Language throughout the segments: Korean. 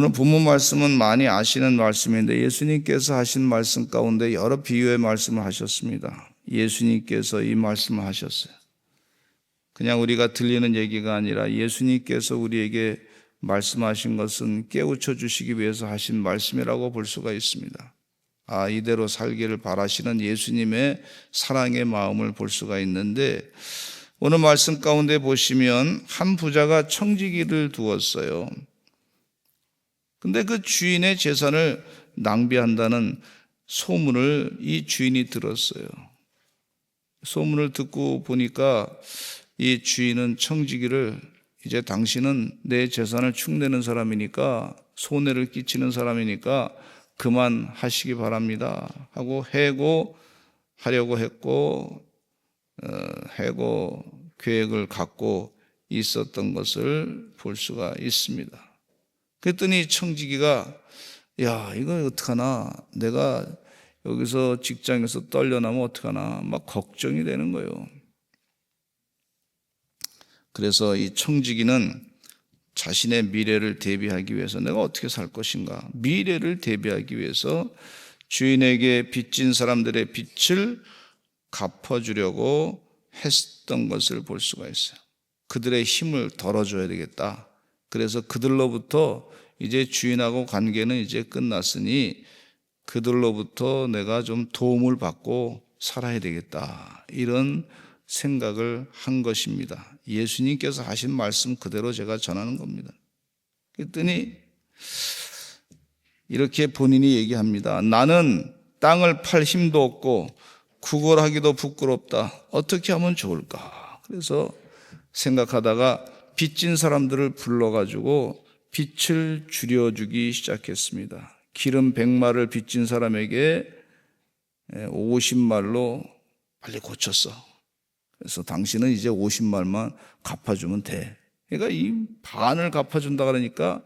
오늘 본문 말씀은 많이 아시는 말씀인데 예수님께서 하신 말씀 가운데 여러 비유의 말씀을 하셨습니다. 예수님께서 이 말씀을 하셨어요. 그냥 우리가 들리는 얘기가 아니라 예수님께서 우리에게 말씀하신 것은 깨우쳐 주시기 위해서 하신 말씀이라고 볼 수가 있습니다. 이대로 살기를 바라시는 예수님의 사랑의 마음을 볼 수가 있는데, 오늘 말씀 가운데 보시면 한 부자가 청지기를 두었어요. 근데 그 주인의 재산을 낭비한다는 소문을 이 주인이 들었어요. 소문을 듣고 보니까 이 주인은 청지기를, 이제 당신은 내 재산을 축내는 사람이니까, 손해를 끼치는 사람이니까 그만하시기 바랍니다 하고 해고하려고 했고, 해고 계획을 갖고 있었던 것을 볼 수가 있습니다. 그랬더니 청지기가 이거 어떡하나, 내가 여기서 직장에서 떨려나면 어떡하나 막 걱정이 되는 거예요. 그래서 이 청지기는 자신의 미래를 대비하기 위해서 내가 어떻게 살 것인가, 미래를 대비하기 위해서 주인에게 빚진 사람들의 빚을 갚아주려고 했던 것을 볼 수가 있어요. 그들의 힘을 덜어줘야 되겠다. 그래서 그들로부터 이제 주인하고 관계는 이제 끝났으니 그들로부터 내가 좀 도움을 받고 살아야 되겠다, 이런 생각을 한 것입니다. 예수님께서 하신 말씀 그대로 제가 전하는 겁니다. 그랬더니 이렇게 본인이 얘기합니다. 나는 땅을 팔 힘도 없고 구걸하기도 부끄럽다. 어떻게 하면 좋을까? 그래서 생각하다가 빚진 사람들을 불러가지고 빚을 줄여주기 시작했습니다. 기름 100마를 빚진 사람에게 50말로 빨리 고쳤어. 그래서 당신은 이제 50말만 갚아주면 돼. 그러니까 이 반을 갚아준다 그러니까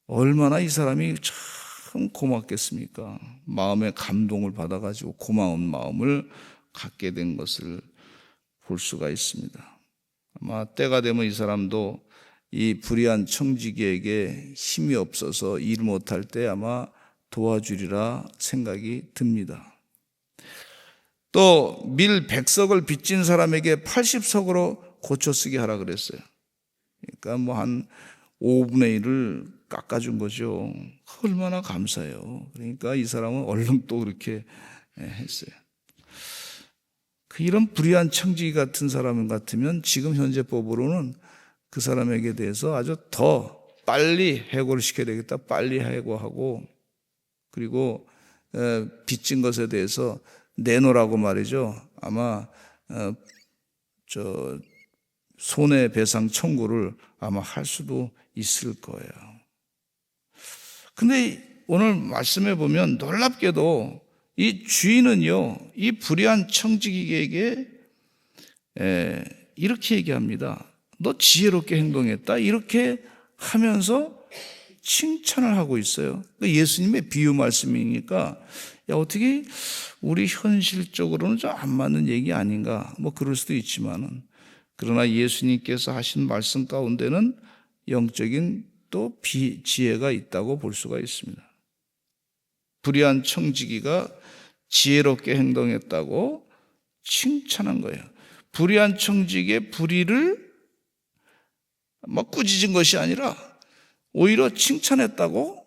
얼마나 이 사람이 참 고맙겠습니까? 마음에 감동을 받아가지고 고마운 마음을 갖게 된 것을 볼 수가 있습니다. 아마 때가 되면 이 사람도 이 불의한 청지기에게 힘이 없어서 일 못할 때 아마 도와주리라 생각이 듭니다. 또 밀 100석을 빚진 사람에게 80석으로 고쳐 쓰게 하라 그랬어요. 그러니까 한 5분의 1을 깎아준 거죠. 얼마나 감사해요. 그러니까 이 사람은 얼른 또 그렇게 했어요. 이런 불의한 청지기 같은 사람 같으면 지금 현재 법으로는 그 사람에게 대해서 아주 더 빨리 해고를 시켜야 되겠다. 빨리 해고하고, 그리고 빚진 것에 대해서 내놓으라고 말이죠. 아마 손해배상 청구를 아마 할 수도 있을 거예요. 근데 오늘 말씀해 보면 놀랍게도 이 주인은요, 이 불의한 청지기에게 이렇게 얘기합니다. 너 지혜롭게 행동했다. 이렇게 하면서 칭찬을 하고 있어요. 예수님의 비유 말씀이니까 어떻게 우리 현실적으로는 좀 안 맞는 얘기 아닌가, 그럴 수도 있지만은, 그러나 예수님께서 하신 말씀 가운데는 영적인 또 지혜가 있다고 볼 수가 있습니다. 불의한 청지기가 지혜롭게 행동했다고 칭찬한 거예요. 불의한 청지기의 불의를 꾸짖은 것이 아니라 오히려 칭찬했다고,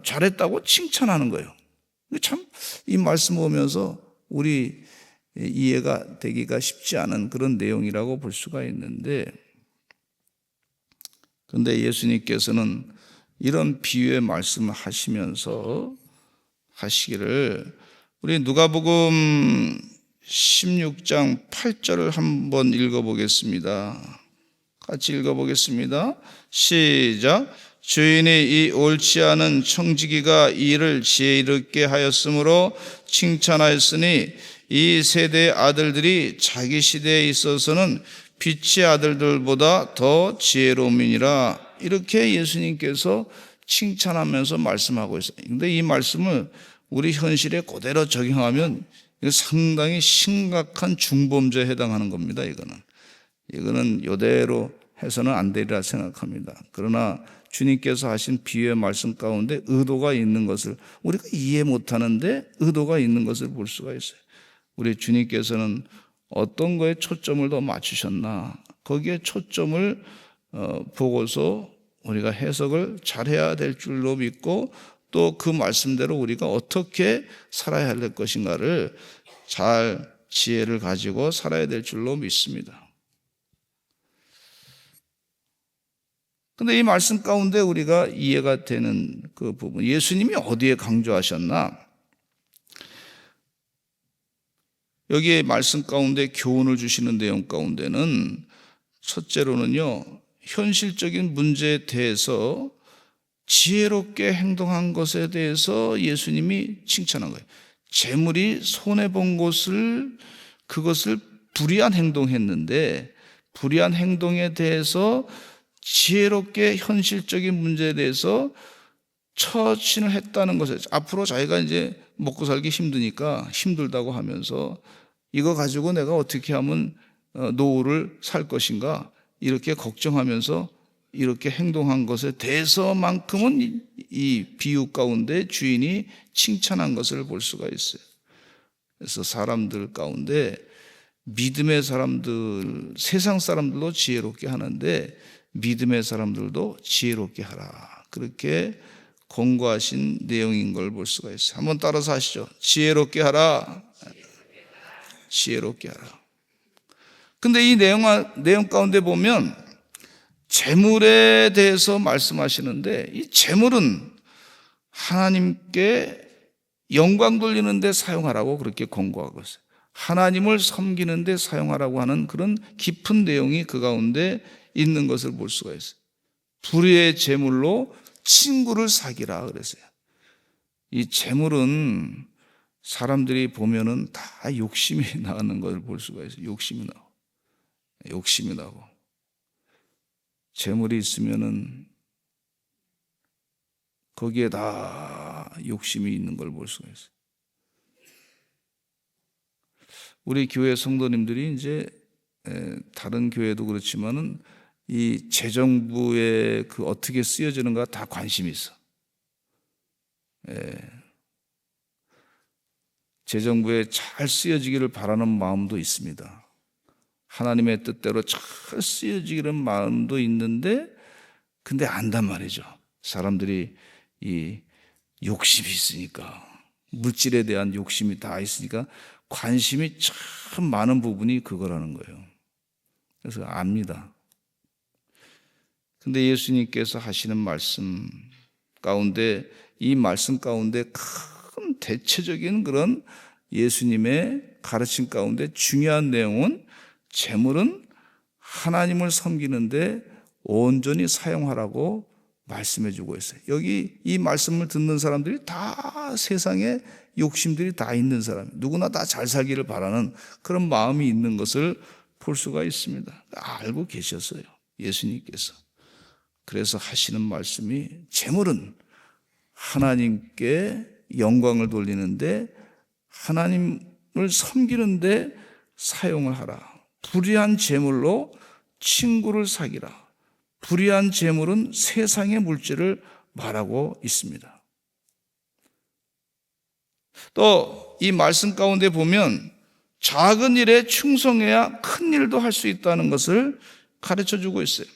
잘했다고 칭찬하는 거예요. 참 이 말씀 보면서 우리 이해가 되기가 쉽지 않은 그런 내용이라고 볼 수가 있는데, 그런데 예수님께서는 이런 비유의 말씀을 하시면서 하시기를, 우리 누가복음 16장 8절을 한번 읽어보겠습니다. 같이 읽어보겠습니다. 시작. 주인이 이 옳지 않은 청지기가 이를 지혜롭게 하였으므로 칭찬하였으니 이 세대의 아들들이 자기 시대에 있어서는 빛의 아들들보다 더 지혜로움이니라. 이렇게 예수님께서 칭찬하면서 말씀하고 있어요. 그런데 이 말씀을 우리 현실에 그대로 적용하면 상당히 심각한 중범죄에 해당하는 겁니다. 이거는 이대로 해서는 안 되리라 생각합니다. 그러나 주님께서 하신 비유의 말씀 가운데 의도가 있는 것을 우리가 이해 못하는데 의도가 있는 것을 볼 수가 있어요. 우리 주님께서는 어떤 거에 초점을 더 맞추셨나, 거기에 초점을 보고서 우리가 해석을 잘해야 될 줄로 믿고 또 그 말씀대로 우리가 어떻게 살아야 될 것인가를 잘 지혜를 가지고 살아야 될 줄로 믿습니다. 그런데 이 말씀 가운데 우리가 이해가 되는 그 부분, 예수님이 어디에 강조하셨나? 여기에 말씀 가운데 교훈을 주시는 내용 가운데는 첫째로는요, 현실적인 문제에 대해서 지혜롭게 행동한 것에 대해서 예수님이 칭찬한 거예요. 재물이 손해본 그것을 불의한 행동했는데 불의한 행동에 대해서 지혜롭게 현실적인 문제에 대해서 처신을 했다는 것에, 앞으로 자기가 이제 먹고 살기 힘들다고 하면서 이거 가지고 내가 어떻게 하면 노후를 살 것인가 이렇게 걱정하면서 이렇게 행동한 것에 대해서만큼은 이 비유 가운데 주인이 칭찬한 것을 볼 수가 있어요. 그래서 사람들 가운데 믿음의 사람들, 세상 사람들도 지혜롭게 하는데 믿음의 사람들도 지혜롭게 하라, 그렇게 권고하신 내용인 걸 볼 수가 있어요. 한번 따라서 하시죠. 지혜롭게 하라. 지혜롭게 하라. 근데 이 내용 가운데 보면 재물에 대해서 말씀하시는데 이 재물은 하나님께 영광 돌리는 데 사용하라고 그렇게 권고하고 있어요. 하나님을 섬기는 데 사용하라고 하는 그런 깊은 내용이 그 가운데 있는 것을 볼 수가 있어요. 불의의 재물로 친구를 사귀라 그랬어요. 이 재물은 사람들이 보면은 다 욕심이 나는 것을 볼 수가 있어요. 욕심이 나고 재물이 있으면은 거기에 다 욕심이 있는 걸 볼 수가 있어요. 우리 교회 성도님들이 이제 다른 교회도 그렇지만은 이 재정부에 그 어떻게 쓰여지는가 다 관심이 있어. 재정부에 잘 쓰여지기를 바라는 마음도 있습니다. 하나님의 뜻대로 잘 쓰여지기는 마음도 있는데 근데 안단 말이죠. 사람들이 이 욕심이 있으니까, 물질에 대한 욕심이 다 있으니까 관심이 참 많은 부분이 그거라는 거예요. 그래서 압니다. 근데 예수님께서 하시는 말씀 가운데, 이 말씀 가운데 큰 대체적인 그런 예수님의 가르침 가운데 중요한 내용은 재물은 하나님을 섬기는데 온전히 사용하라고 말씀해 주고 있어요. 여기 이 말씀을 듣는 사람들이 다 세상에 욕심들이 다 있는 사람, 누구나 다 잘 살기를 바라는 그런 마음이 있는 것을 볼 수가 있습니다. 알고 계셨어요, 예수님께서. 그래서 하시는 말씀이 재물은 하나님께 영광을 돌리는데 하나님을 섬기는데 사용을 하라. 불의한 재물로 친구를 사귀라. 불의한 재물은 세상의 물질을 말하고 있습니다. 또 이 말씀 가운데 보면 작은 일에 충성해야 큰 일도 할 수 있다는 것을 가르쳐주고 있어요.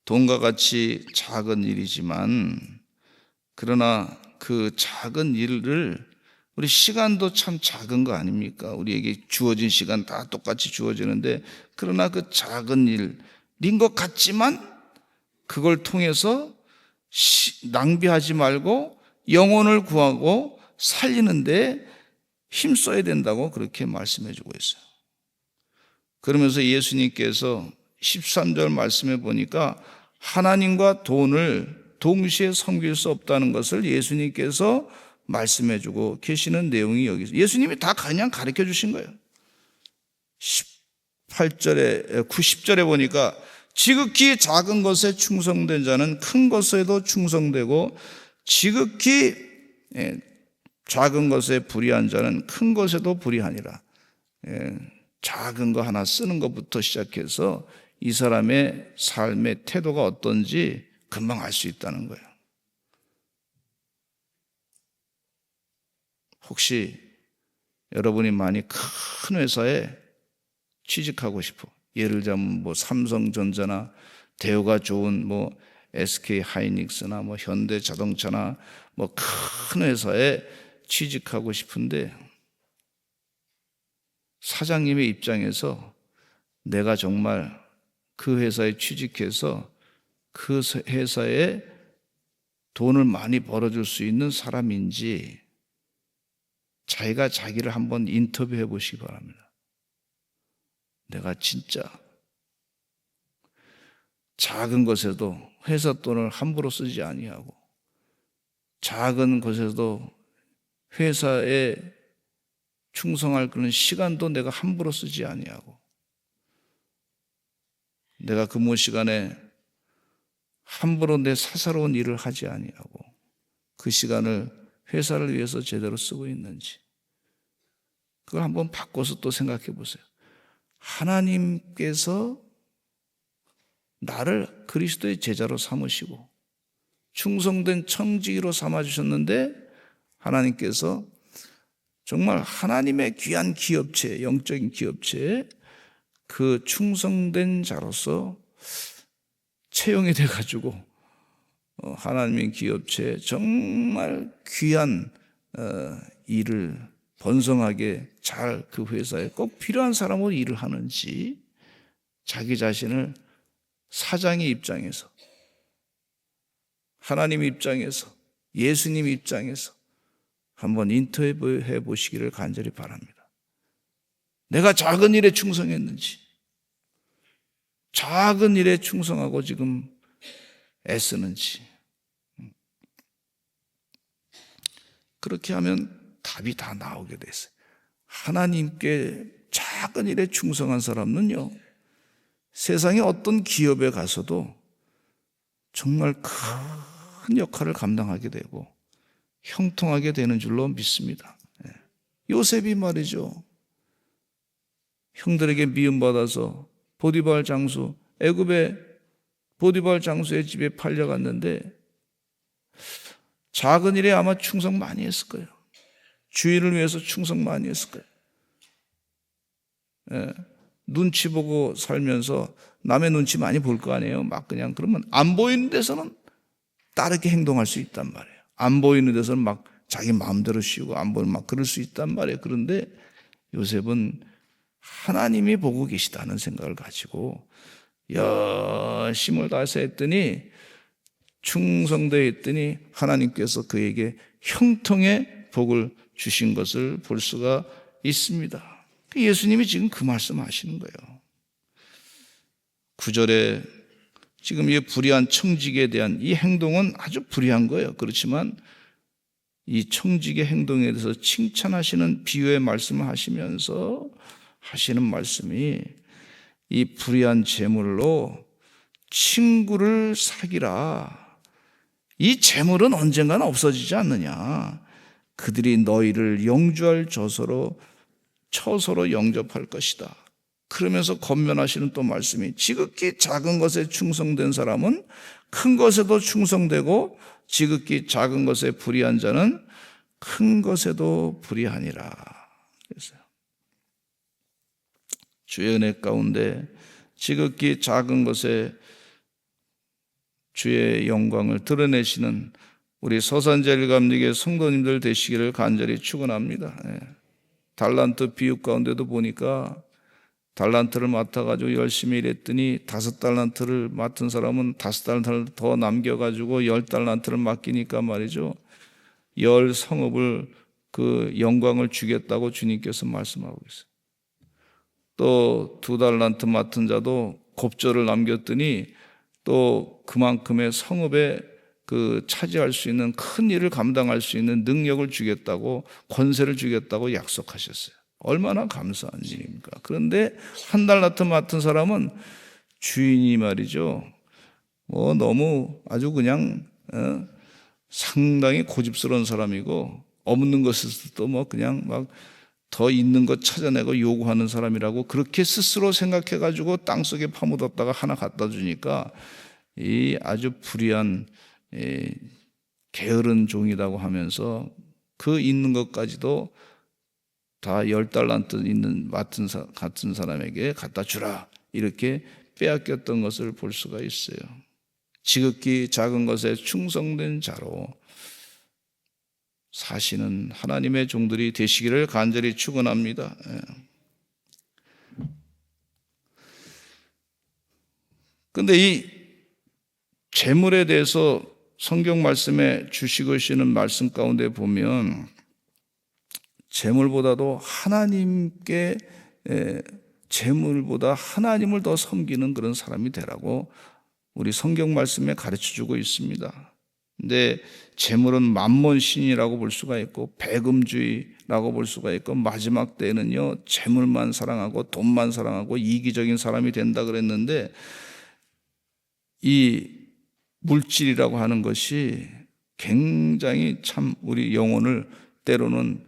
돈과 같이 작은 일이지만 그러나 그 작은 일을, 우리 시간도 참 작은 거 아닙니까? 우리에게 주어진 시간 다 똑같이 주어지는데 그러나 그 작은 일인 것 같지만 그걸 통해서 낭비하지 말고 영혼을 구하고 살리는데 힘써야 된다고 그렇게 말씀해 주고 있어요. 그러면서 예수님께서 13절 말씀해 보니까 하나님과 돈을 동시에 섬길 수 없다는 것을 예수님께서 말씀해 주고 계시는 내용이 여기 있어요. 예수님이 다 그냥 가르쳐 주신 거예요. 18절에 90절에 보니까 지극히 작은 것에 충성된 자는 큰 것에도 충성되고 지극히 작은 것에 불의한 자는 큰 것에도 불의하니라. 작은 거 하나 쓰는 것부터 시작해서 이 사람의 삶의 태도가 어떤지 금방 알 수 있다는 거예요. 혹시 여러분이 많이 큰 회사에 취직하고 싶어, 예를 들자면 뭐 삼성전자나 대우가 좋은 뭐 SK 하이닉스나 뭐 현대 자동차나 뭐 큰 회사에 취직하고 싶은데 사장님의 입장에서 내가 정말 그 회사에 취직해서 그 회사에 돈을 많이 벌어줄 수 있는 사람인지 자기가 자기를 한번 인터뷰해 보시기 바랍니다. 내가 진짜 작은 것에도 회사 돈을 함부로 쓰지 아니하고 작은 것에도 회사에 충성할 그런 시간도 내가 함부로 쓰지 아니하고 내가 근무 시간에 함부로 내 사사로운 일을 하지 아니하고 그 시간을 회사를 위해서 제대로 쓰고 있는지 그걸 한번 바꿔서 또 생각해 보세요. 하나님께서 나를 그리스도의 제자로 삼으시고 충성된 청지기로 삼아주셨는데 하나님께서 정말 하나님의 귀한 기업체, 영적인 기업체에 그 충성된 자로서 채용이 돼가지고 하나님의 기업체에 정말 귀한 일을 번성하게 잘 그 회사에 꼭 필요한 사람으로 일을 하는지 자기 자신을 사장의 입장에서 하나님 입장에서 예수님 입장에서 한번 인터뷰해 보시기를 간절히 바랍니다. 내가 작은 일에 충성했는지 작은 일에 충성하고 지금 애쓰는지 그렇게 하면 답이 다 나오게 됐어요. 하나님께 작은 일에 충성한 사람은요 세상의 어떤 기업에 가서도 정말 큰 역할을 감당하게 되고 형통하게 되는 줄로 믿습니다. 요셉이 말이죠, 형들에게 미움받아서 보디발 장수, 애굽의 보디발 장수의 집에 팔려갔는데 작은 일에 아마 충성 많이 했을 거예요. 주인을 위해서 충성 많이 했을 거예요. 눈치 보고 살면서 남의 눈치 많이 볼 거 아니에요. 막 그냥 그러면 안 보이는 데서는 다르게 행동할 수 있단 말이에요. 안 보이는 데서는 막 자기 마음대로 쉬고 안 보이면 막 그럴 수 있단 말이에요. 그런데 요셉은 하나님이 보고 계시다는 생각을 가지고 열심을 다해서 했더니 충성되어 했더니 하나님께서 그에게 형통의 복을 주신 것을 볼 수가 있습니다. 예수님이 지금 그 말씀 하시는 거예요. 9절에 지금 이 불의한 청지기에 대한 이 행동은 아주 불의한 거예요. 그렇지만 이 청지기의 행동에 대해서 칭찬하시는 비유의 말씀을 하시면서 하시는 말씀이 이 불의한 재물로 친구를 사귀라. 이 재물은 언젠가는 없어지지 않느냐. 그들이 너희를 영주할 처소로 영접할 것이다. 그러면서 권면하시는 또 말씀이 지극히 작은 것에 충성된 사람은 큰 것에도 충성되고 지극히 작은 것에 불의한 자는 큰 것에도 불의하니라. 그래서 주의 은혜 가운데 지극히 작은 것에 주의 영광을 드러내시는 우리 서산제일 감리교회 성도님들 되시기를 간절히 축원합니다. 달란트 비유 가운데도 보니까 달란트를 맡아가지고 열심히 일했더니 5달란트를 맡은 사람은 5달란트를 더 남겨가지고 10달란트를 맡기니까 말이죠, 10성읍을 그 영광을 주겠다고 주님께서 말씀하고 있어요. 또 2달란트 맡은 자도 곱절을 남겼더니 또 그만큼의 성읍에 그 차지할 수 있는 큰 일을 감당할 수 있는 능력을 주겠다고, 권세를 주겠다고 약속하셨어요. 얼마나 감사한 일입니까? 그런데 1달란트 맡은 사람은 주인이 말이죠, 너무 아주 그냥 상당히 고집스러운 사람이고 없는 것에서도 그냥 막 더 있는 것 찾아내고 요구하는 사람이라고 그렇게 스스로 생각해가지고 땅속에 파묻었다가 하나 갖다 주니까 이 아주 불의한 게으른 종이라고 하면서 그 있는 것까지도 다 10달란트 있는 같은 사람에게 갖다 주라 이렇게 빼앗겼던 것을 볼 수가 있어요. 지극히 작은 것에 충성된 자로 사시는 하나님의 종들이 되시기를 간절히 축원합니다. 그런데 이 재물에 대해서 성경 말씀에 주시고시는 말씀 가운데 보면 재물보다도 하나님께 재물보다 하나님을 더 섬기는 그런 사람이 되라고 우리 성경 말씀에 가르쳐주고 있습니다. 근데 재물은 만몬신이라고 볼 수가 있고 배금주의라고 볼 수가 있고 마지막 때에는요 재물만 사랑하고 돈만 사랑하고 이기적인 사람이 된다 그랬는데 이 물질이라고 하는 것이 굉장히 참 우리 영혼을 때로는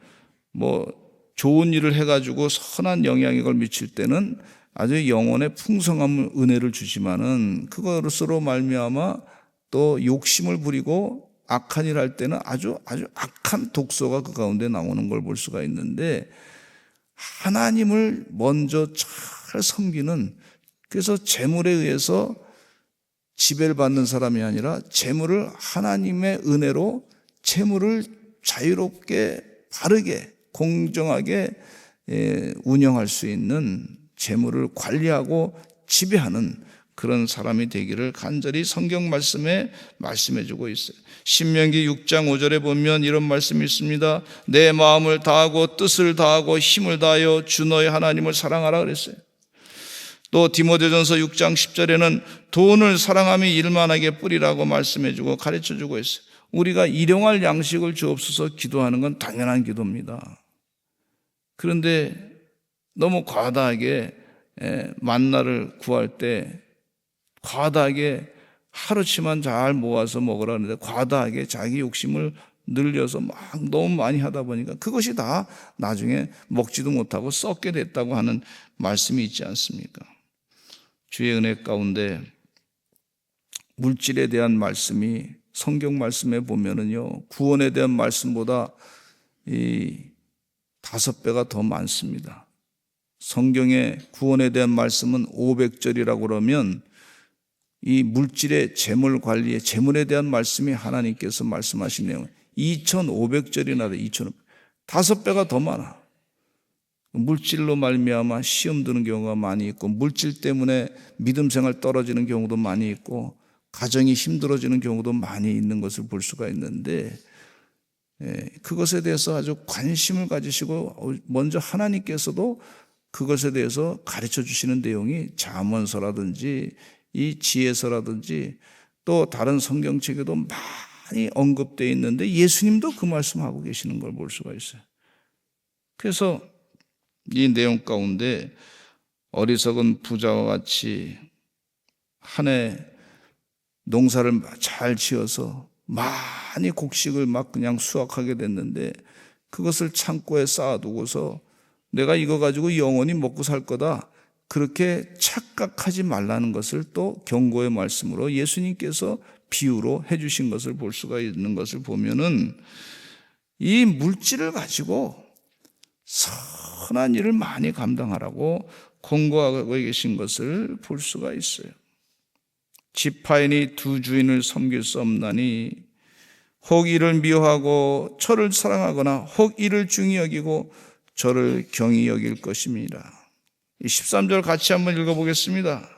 좋은 일을 해가지고 선한 영향력을 미칠 때는 아주 영혼의 풍성한 은혜를 주지만은 그것으로 말미암아 또 욕심을 부리고 악한 일 할 때는 아주 악한 독소가 그 가운데 나오는 걸 볼 수가 있는데 하나님을 먼저 잘 섬기는 그래서 재물에 의해서 지배를 받는 사람이 아니라 재물을 하나님의 은혜로 재물을 자유롭게 바르게 공정하게 운영할 수 있는 재물을 관리하고 지배하는 그런 사람이 되기를 간절히 성경 말씀에 말씀해 주고 있어요. 신명기 6장 5절에 보면 이런 말씀이 있습니다. 내 마음을 다하고 뜻을 다하고 힘을 다하여 주 너의 하나님을 사랑하라 그랬어요. 또 디모데전서 6장 10절에는 돈을 사랑함이 일만하게 뿌리라고 말씀해 주고 가르쳐 주고 있어요. 우리가 일용할 양식을 주옵소서 기도하는 건 당연한 기도입니다. 그런데 너무 과다하게 만나를 구할 때 과다하게 하루치만 잘 모아서 먹으라 하는데 과다하게 자기 욕심을 늘려서 막 너무 많이 하다 보니까 그것이 다 나중에 먹지도 못하고 썩게 됐다고 하는 말씀이 있지 않습니까? 주의 은혜 가운데 물질에 대한 말씀이 성경 말씀에 보면은요 구원에 대한 말씀보다 이 5배가 더 많습니다. 성경의 구원에 대한 말씀은 500절이라고 그러면 이 물질의 재물 관리의 재물에 대한 말씀이 하나님께서 말씀하신 내용 2500절이나 돼. 5배가 더 많아. 물질로 말미암아 시험 드는 경우가 많이 있고 물질 때문에 믿음 생활 떨어지는 경우도 많이 있고 가정이 힘들어지는 경우도 많이 있는 것을 볼 수가 있는데 그것에 대해서 아주 관심을 가지시고 먼저 하나님께서도 그것에 대해서 가르쳐 주시는 내용이 잠언서라든지 이 지혜서라든지 또 다른 성경책에도 많이 언급되어 있는데 예수님도 그 말씀하고 계시는 걸 볼 수가 있어요. 그래서 이 내용 가운데 어리석은 부자와 같이 한 해 농사를 잘 지어서 많이 곡식을 막 그냥 수확하게 됐는데 그것을 창고에 쌓아두고서 내가 이거 가지고 영원히 먹고 살 거다 그렇게 착각하지 말라는 것을 또 경고의 말씀으로 예수님께서 비유로 해주신 것을 볼 수가 있는 것을 보면은 이 물질을 가지고 선한 일을 많이 감당하라고 권고하고 계신 것을 볼 수가 있어요. 지파인이 두 주인을 섬길 수 없나니 혹 이를 미워하고 저를 사랑하거나 혹 이를 중히 여기고 저를 경히 여길 것입니다. 13절 같이 한번 읽어보겠습니다.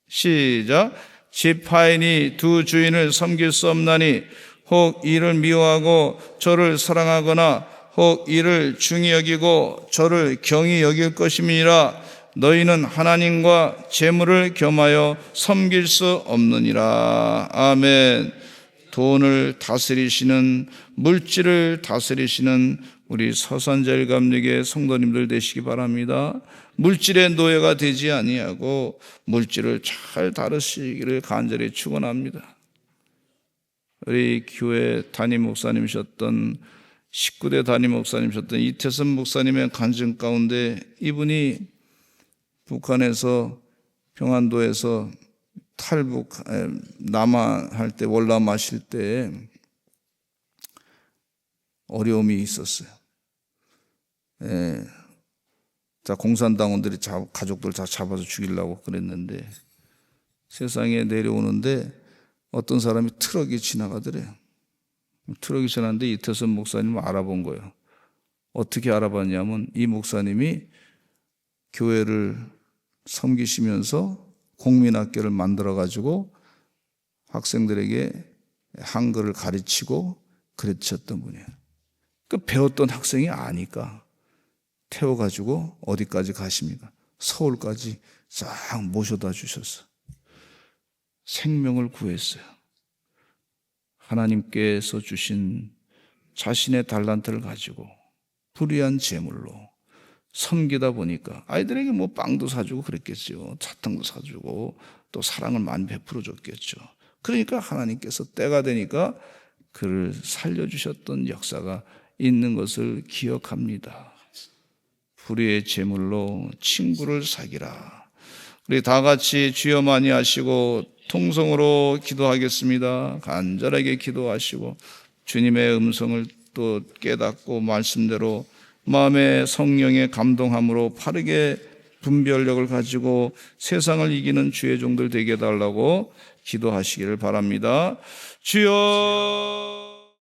시작. 지파인이 두 주인을 섬길 수 없나니 혹 이를 미워하고 저를 사랑하거나 혹 이를 중히 여기고 저를 경히 여길 것임이니라. 너희는 하나님과 재물을 겸하여 섬길 수 없느니라. 아멘. 돈을 다스리시는 물질을 다스리시는 우리 서산제일감리교회 성도님들 되시기 바랍니다. 물질의 노예가 되지 아니하고 물질을 잘 다루시기를 간절히 축원합니다. 우리 교회 담임 목사님이셨던 19대 담임 목사님이셨던 이태선 목사님의 간증 가운데 이분이 북한에서 평안도에서 탈북 남하할 때 월남하실 때 어려움이 있었어요. 자, 공산당원들이 가족들 다 잡아서 죽이려고 그랬는데 세상에 내려오는데 어떤 사람이 트럭이 지나가더래요. 트럭이 지나는데 이태선 목사님을 알아본 거예요. 어떻게 알아봤냐면 이 목사님이 교회를 섬기시면서 공민학교를 만들어가지고 학생들에게 한글을 가르치고 그르쳤던 분이에요. 그 배웠던 학생이 아니까 태워가지고 어디까지 가십니까? 서울까지 싹 모셔다 주셨어요. 생명을 구했어요. 하나님께서 주신 자신의 달란트를 가지고 불의한 재물로 섬기다 보니까 아이들에게 뭐 빵도 사주고 그랬겠죠. 사탕도 사주고 또 사랑을 많이 베풀어 줬겠죠. 그러니까 하나님께서 때가 되니까 그를 살려주셨던 역사가 있는 것을 기억합니다. 불의의 재물로 친구를 사귀라. 우리 다 같이 주여 많이 하시고 통성으로 기도하겠습니다. 간절하게 기도하시고 주님의 음성을 또 깨닫고 말씀대로 마음의 성령의 감동함으로 바르게 분별력을 가지고 세상을 이기는 주의 종들 되게 해달라고 기도하시기를 바랍니다. 주여